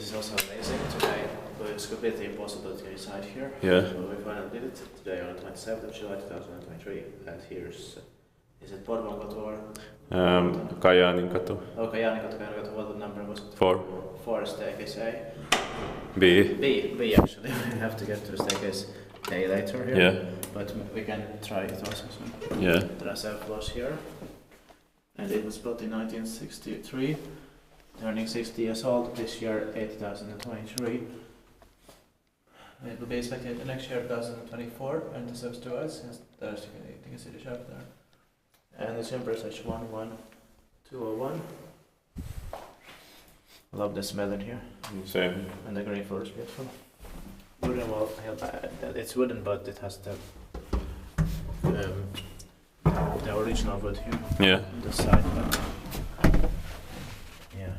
is also amazing today, but it's completely impossible to reside here. Yeah. But we finally did it today on the 27th of July 2023, and here's, is it Kajaaninkatu or? Kajaaninkatu. Oh, Kajaaninkatu, what the number was it? 4. 4 staircase A. B. B actually, we have to get to staircase A later here. Yeah. But we can try it also. So. Yeah. There are 7 floors here, and it was built in 1963. Turning 60 years old this year, 2023. It will be expected next year, 2024, and the subs to us. There's you can see the shop there. And the Empress H11201. Love the smell in here. Same. And the green floor is beautiful. Wooden wall, it's wooden, but it has the original wood here. Yeah. On the side. Yeah.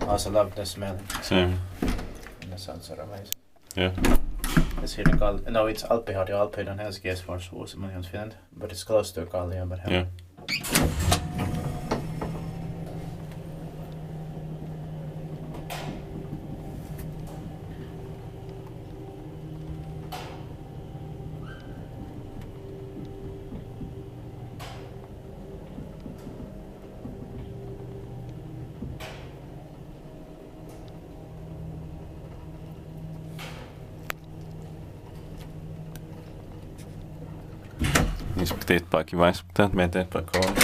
I also love the smell. Same. And the sounds are amazing. Yeah. It's here in no, it's Alppihari. Alppihari Helsinki is for Suomi and Finland, but it's close to Kallio, but Yeah. Inspekteerbaar vai pitää meitä eteenpäin kauan.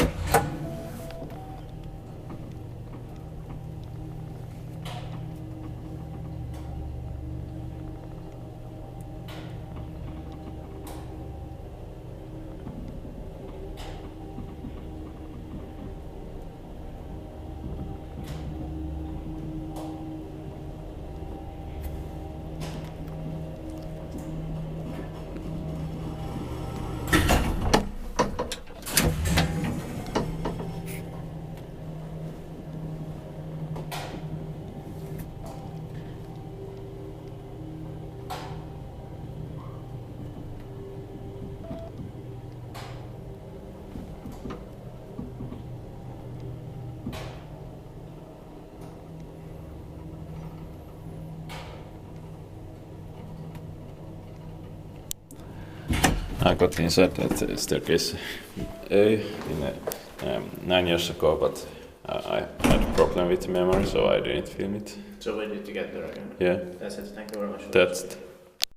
I got inside that staircase A 9 years ago, but I had a problem with the memory, so I didn't film it. So we need to get there again. Yeah. That's it. Thank you very much. That's